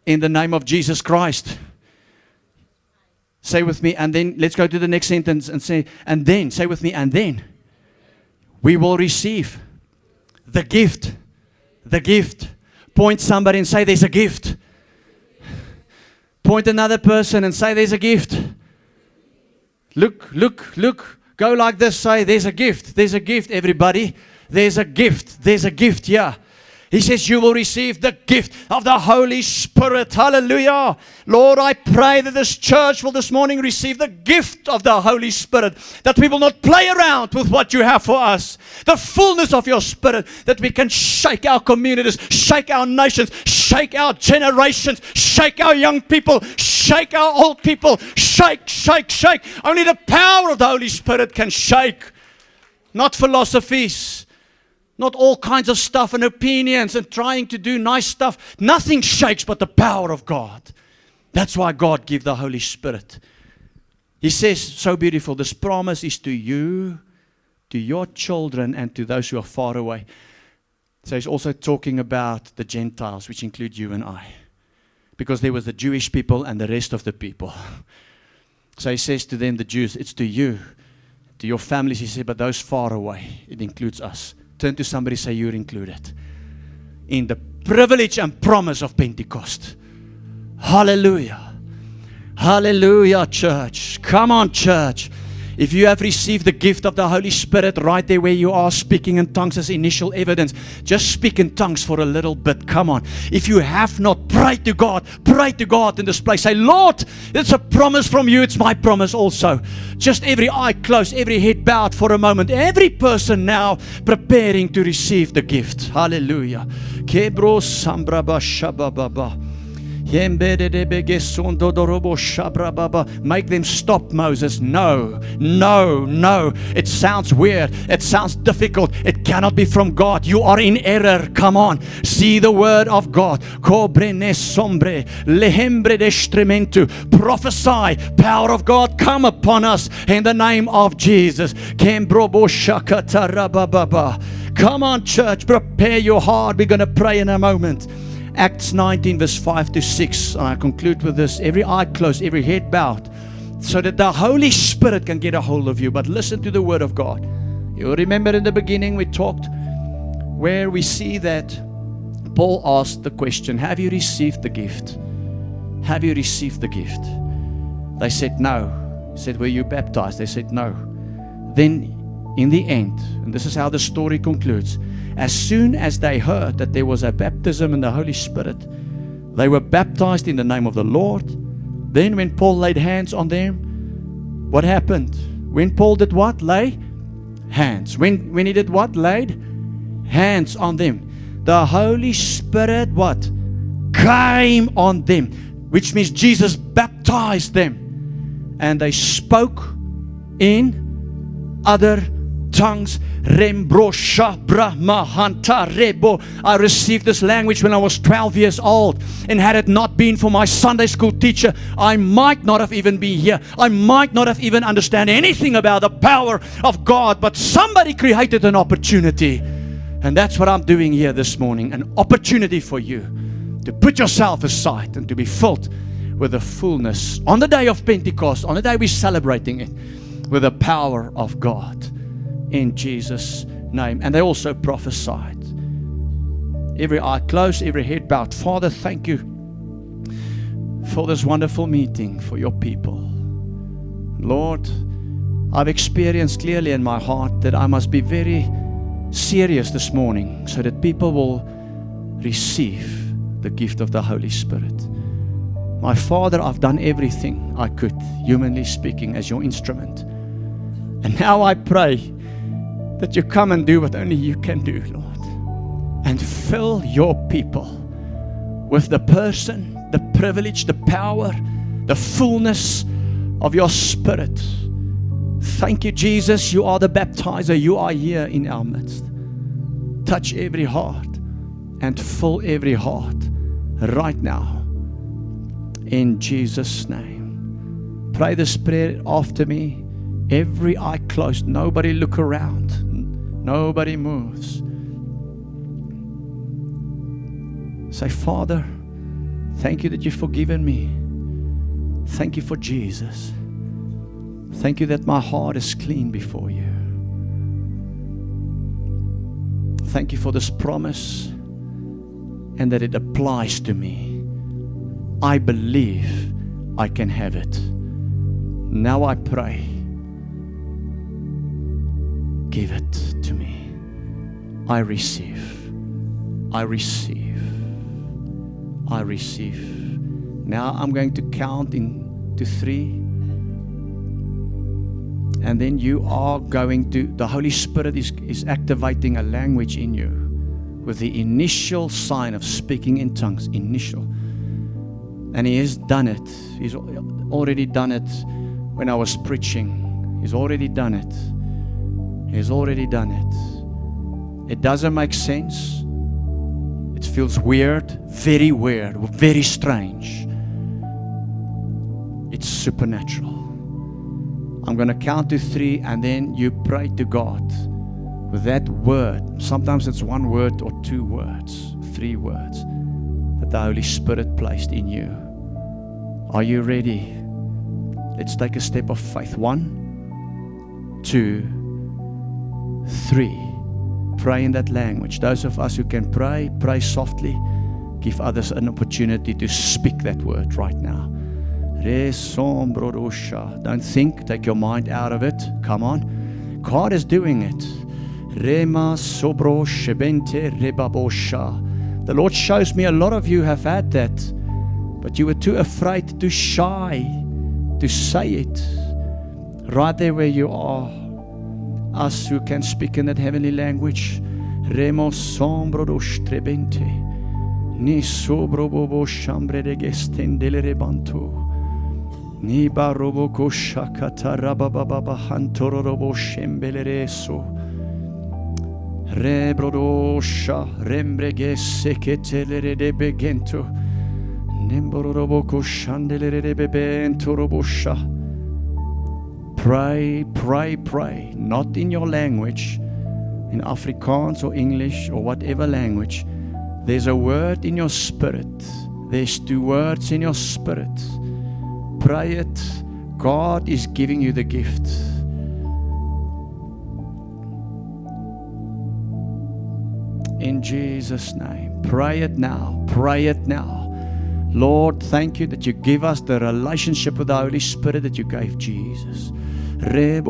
in the name of Jesus Christ. Say with me, and then let's go to the next sentence and say with me, and then we will receive the gift. The gift. Point somebody and say, there's a gift. Point another person and say, there's a gift. Look. Go like this, say, there's a gift. There's a gift, everybody. There's a gift. There's a gift, yeah. He says, you will receive the gift of the Holy Spirit. Hallelujah. Lord, I pray that this church will this morning receive the gift of the Holy Spirit. That we will not play around with what you have for us. The fullness of your Spirit. That we can shake our communities, shake our nations, shake our generations, shake our young people, shake our old people. Shake, shake, shake. Only the power of the Holy Spirit can shake. Not philosophies. Not all kinds of stuff and opinions and trying to do nice stuff. Nothing shakes but the power of God. That's why God gave the Holy Spirit. He says, so beautiful, this promise is to you, to your children, and to those who are far away. So he's also talking about the Gentiles, which include you and I. Because there was the Jewish people and the rest of the people. So he says to them, the Jews, it's to you, to your families. He said, but those far away, it includes us. Turn to somebody, say you're included in the privilege and promise of Pentecost. Hallelujah. Hallelujah, church. Come on, church. If you have received the gift of the Holy Spirit right there where you are, speaking in tongues as initial evidence, just speak in tongues for a little bit. Come on. If you have not, pray to God in this place. Say, Lord, it's a promise from you. It's my promise also. Just every eye closed, every head bowed for a moment. Every person now preparing to receive the gift. Hallelujah. Kebro sambraba shabababa. Make them stop, Moses. No. It sounds weird. It sounds difficult. It cannot be from God. You are in error. Come on. See the word of God. Prophesy. Power of God, come upon us in the name of Jesus. Come on, church. Prepare your heart. We're going to pray in a moment. Acts 19 verse 5 to 6. And I conclude with this. Every eye closed, every head bowed. So that the Holy Spirit can get a hold of you. But listen to the word of God. You remember in the beginning we talked where we see that Paul asked the question, have you received the gift? Have you received the gift? They said no. He said, were you baptized? They said no. Then in the end, and this is how the story concludes, as soon as they heard that there was a baptism in the Holy Spirit, they were baptized in the name of the Lord. Then when Paul laid hands on them, what happened? When Paul did what? Lay hands. When he did what? Laid hands on them. The Holy Spirit what? Came on them, which means Jesus baptized them. And they spoke in other tongues. I received this language when I was 12 years old, and had it not been for my Sunday school teacher, I might not have even been here. I might not have even understand anything about the power of God, but somebody created an opportunity, and that's what I'm doing here this morning. An opportunity for you to put yourself aside and to be filled with the fullness on the day of Pentecost, on the day we're celebrating it, with the power of God. In Jesus' name. And they also prophesied. Every eye closed, every head bowed. Father, thank you for this wonderful meeting for your people. Lord, I've experienced clearly in my heart that I must be very serious this morning so that people will receive the gift of the Holy Spirit. My Father, I've done everything I could, humanly speaking, as your instrument. And now I pray that you come and do what only you can do, Lord. and fill your people with the person, the privilege, the power, the fullness of your Spirit. Thank you, Jesus. You are the baptizer. You are here in our midst. Touch every heart and fill every heart right now. In Jesus' name. Pray this prayer after me. Every eye closed. Nobody look around. Nobody moves. Say, Father, thank you that you've forgiven me. Thank you for Jesus. Thank you that my heart is clean before you. Thank you for this promise and that it applies to me. I believe I can have it. Now I pray, give it to me. I receive. I receive. I receive. Now I'm going to count to 3. And then you are going to, the Holy Spirit is activating a language in you with the initial sign of speaking in tongues. Initial. And He has done it. He's already done it when I was preaching. He's already done it. He's already done it. It doesn't make sense. It feels weird, very strange. It's supernatural. I'm going to count to 3 and then you pray to God with that word. Sometimes it's 1 word or 2 words, 3 words that the Holy Spirit placed in you. Are you ready? Let's take a step of faith. 1, 2, 3. Pray in that language. Those of us who can pray softly. Give others an opportunity to speak that word right now. Don't think, take your mind out of it. Come on. God is doing it. The Lord shows me a lot of you have had that, but you were too afraid, too shy to say it. Right there where you are. Us who can speak in that heavenly language. Remo sombro trebente. Ni sobro bobo chambre de gestendele rebanto. Ni barobo koshakata rabababa hantoro robo shembelereso. Rebrodosha rembrege seketelere de begento. Nemboro robo koshandelere de bebento robosha. Pray, not in your language, in Afrikaans or English or whatever language. There's a word in your spirit. There's 2 words in your spirit. Pray it. God is giving you the gift. In Jesus' name. Pray it now. Pray it now. Lord, thank you that you give us the relationship with the Holy Spirit that you gave Jesus. In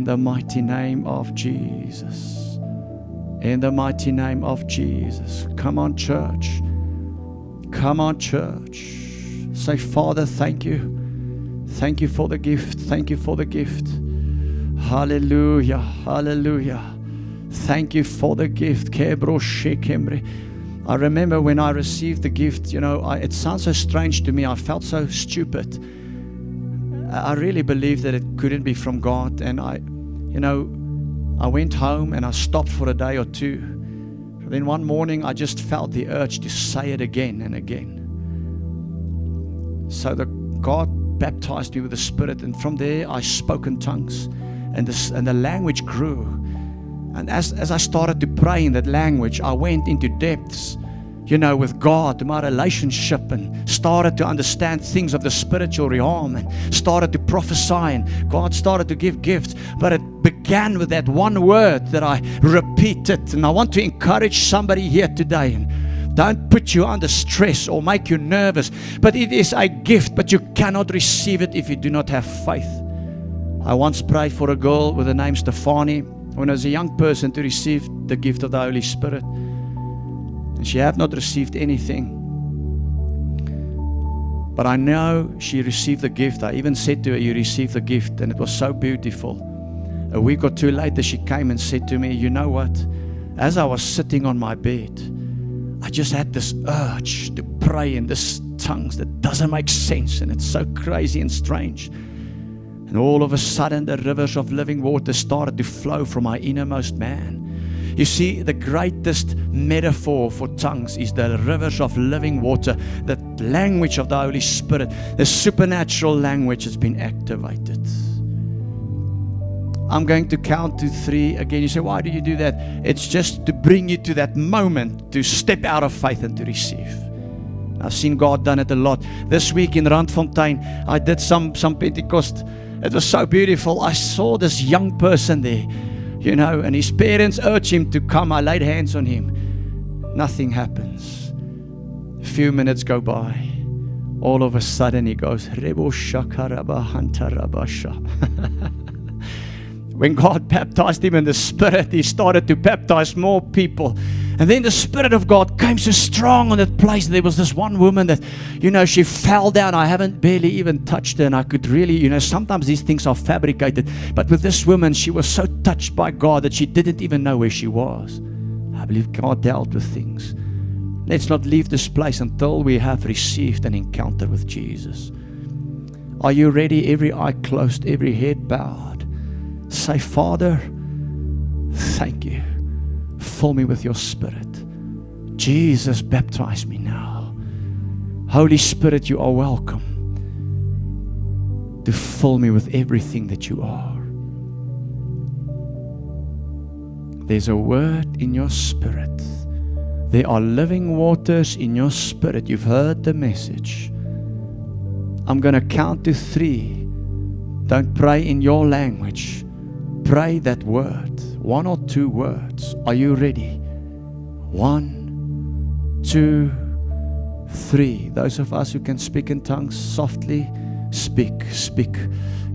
the mighty name of Jesus. In the mighty name of Jesus. Come on, church. Come on, church. Say, Father, thank you. Thank you for the gift. Thank you for the gift. Hallelujah. Hallelujah. Thank you for the gift. I remember when I received the gift, it sounds so strange to me. I felt so stupid. I really believed that it couldn't be from God. And I went home and I stopped for a day or 2. Then one morning I just felt the urge to say it again and again. So God baptized me with the Spirit, and from there I spoke in tongues, and the language grew. And as I started to pray in that language, I went into depths, with God, my relationship, and started to understand things of the spiritual realm, and started to prophesy, and God started to give gifts. But it began with that 1 word that I repeated. And I want to encourage somebody here today, and don't put you under stress or make you nervous, but it is a gift, but you cannot receive it if you do not have faith. I once prayed for a girl with the name Stefani when I was a young person to receive the gift of the Holy Spirit. And she had not received anything. But I know she received the gift. I even said to her, you received the gift, and it was so beautiful. A week or two later, she came and said to me, you know what? As I was sitting on my bed, I just had this urge to pray in this tongues that doesn't make sense, and it's so crazy and strange. And all of a sudden, the rivers of living water started to flow from my innermost man. You see, the greatest metaphor for tongues is the rivers of living water, the language of the Holy Spirit, the supernatural language has been activated. I'm going to count to 3 again. You say, why do you do that? It's just to bring you to that moment to step out of faith and to receive. I've seen God done it a lot. This week in Randfontein, I did some Pentecost. It was so beautiful. I saw this young person there, you know, and his parents urged him to come. I laid hands on him. Nothing happens. A few minutes go by. All of a sudden he goes, Rebo Shakaraba Hantarabasha. When God baptized him in the Spirit, he started to baptize more people. And then the Spirit of God came so strong on that place. There was this one woman that, you know, she fell down. I haven't barely even touched her. And I could really, you know, sometimes these things are fabricated. But with this woman, she was so touched by God that she didn't even know where she was. I believe God dealt with things. Let's not leave this place until we have received an encounter with Jesus. Are you ready? Every eye closed, every head bowed. Say, Father, thank you. Fill me with your Spirit. Jesus, baptize me now. Holy Spirit, you are welcome to fill me with everything that you are. There's a word in your spirit. There are living waters in your spirit. You've heard the message. I'm going to count to 3. Don't pray in your language. Pray that word. 1 or 2 words. Are you ready? 1, 2, 3. Those of us who can speak in tongues softly, speak.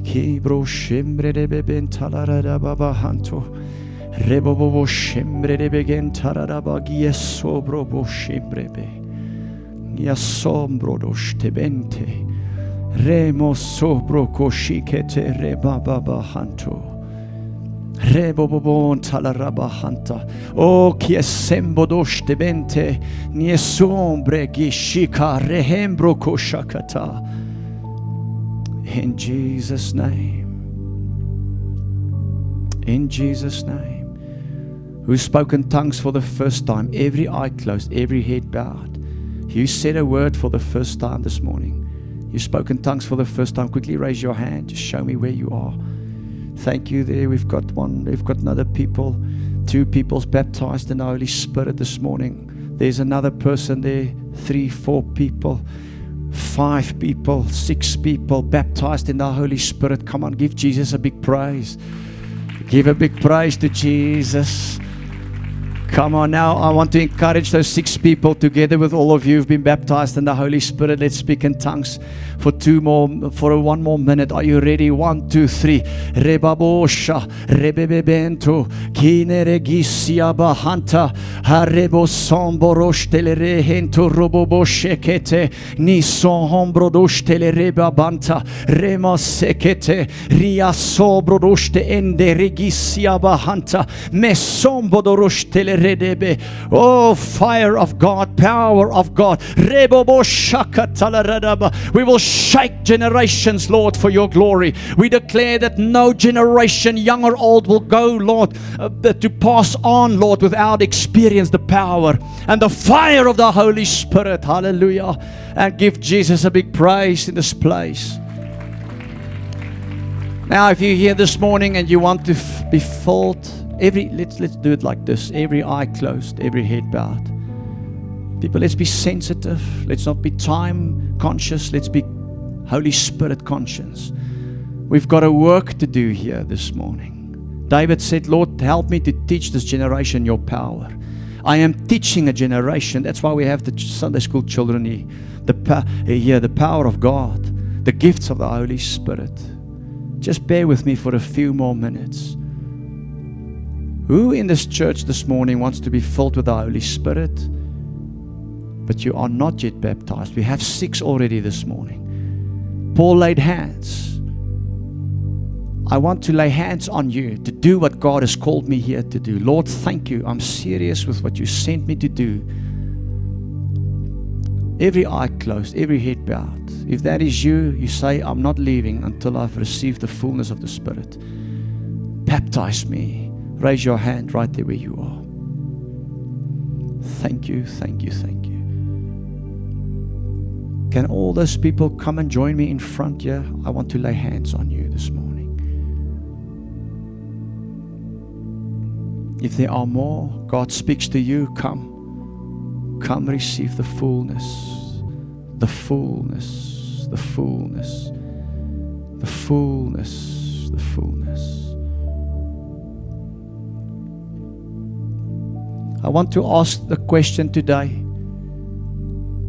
Kibro shembre de beben talarada baba hanto. Rebobo shembre de begen talaraba giesobro bo shembrebe. Giasombro dostebente. Remo sobro koshikete rebaba hanto. Rebobobon talarabahanta. O kiesembo dostebente. Niesombre gishika rehembro koshakata. In Jesus' name. In Jesus' name. Who's spoken tongues for the first time? Every eye closed, every head bowed. You said a word for the first time this morning. You've spoken tongues for the first time. Quickly raise your hand. Just show me where you are. Thank you there. We've got one. We've got another people. 2 people's baptized in the Holy Spirit this morning. There's another person there. 3, 4 people. 5 people. 6 people baptized in the Holy Spirit. Come on, give Jesus a big praise. Give a big praise to Jesus. Come on now, I want to encourage those 6 people together with all of you who've been baptized in the Holy Spirit. Let's speak in tongues for 1 more minute. Are you ready? 1, 2, 3. Rebabosha, rebebebento, kineregisia bahanta, harebo somborosh telerehento roboboshekete, nison hombrodosh telerebabanta, rema sekete, ria sobrodoshte ende regisia bahanta, mesombodorosh telerebe. Oh, fire of God, power of God. We will shake generations, Lord, for your glory. We declare that no generation, young or old, will go, Lord, to pass on, Lord, without experience the power and the fire of the Holy Spirit. Hallelujah. And give Jesus a big praise in this place. Now, if you're here this morning and you want to be filled, let's do it like this. Every eye closed, every head bowed. People, let's be sensitive. Let's not be time conscious. Let's be Holy Spirit conscious. We've got a work to do here this morning. David said, Lord, help me to teach this generation your power. I am teaching a generation. That's why we have the Sunday school children here. The power of God, the gifts of the Holy Spirit. Just bear with me for a few more minutes. Who in this church this morning wants to be filled with the Holy Spirit, but you are not yet baptized? We have 6 already this morning. Paul laid hands. I want to lay hands on you to do what God has called me here to do. Lord, thank you. I'm serious with what you sent me to do. Every eye closed, every head bowed. If that is you, you say, I'm not leaving until I've received the fullness of the Spirit. Baptize me. Raise your hand right there where you are. Thank you, thank you, thank you. Can all those people come and join me in front here? I want to lay hands on you this morning. If there are more, God speaks to you, come. Come receive the fullness, the fullness, the fullness, the fullness, the fullness. I want to ask the question today.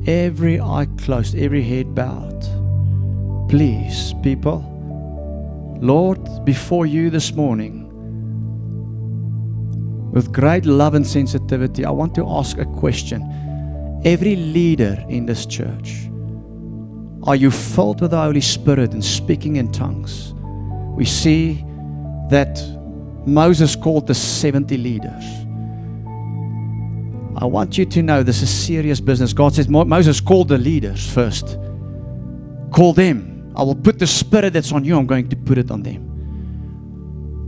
Every eye closed, every head bowed. Please, people, Lord, before you this morning, with great love and sensitivity, I want to ask a question. Every leader in this church, are you filled with the Holy Spirit and speaking in tongues? We see that Moses called the 70 leaders. I want you to know this is serious business. God says, Moses called the leaders first. Call them. I will put the Spirit that's on you, I'm going to put it on them.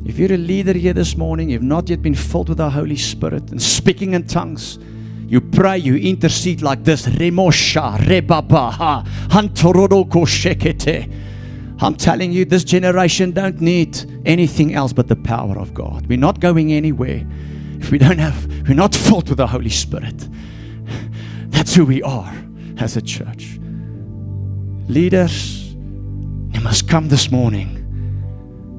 If you're a leader here this morning, you've not yet been filled with the Holy Spirit and speaking in tongues, you pray, you intercede like this. Remosha, rebaba, hantorodoko shekete. I'm telling you, this generation don't need anything else but the power of God. We're not going anywhere if we're not filled with the Holy Spirit. That's who we are as a church. Leaders, you must come this morning.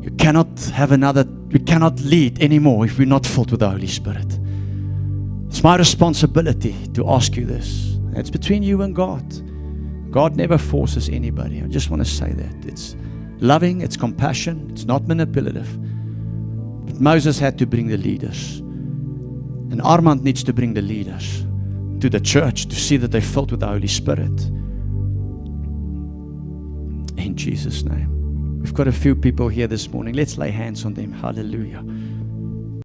We cannot lead anymore if we're not filled with the Holy Spirit. It's my responsibility to ask you this. It's between you and God. God never forces anybody. I just want to say that. It's loving, it's compassion, it's not manipulative. But Moses had to bring the leaders. And Armand needs to bring the leaders to the church to see that they're filled with the Holy Spirit. In Jesus' name. We've got a few people here this morning. Let's lay hands on them. Hallelujah.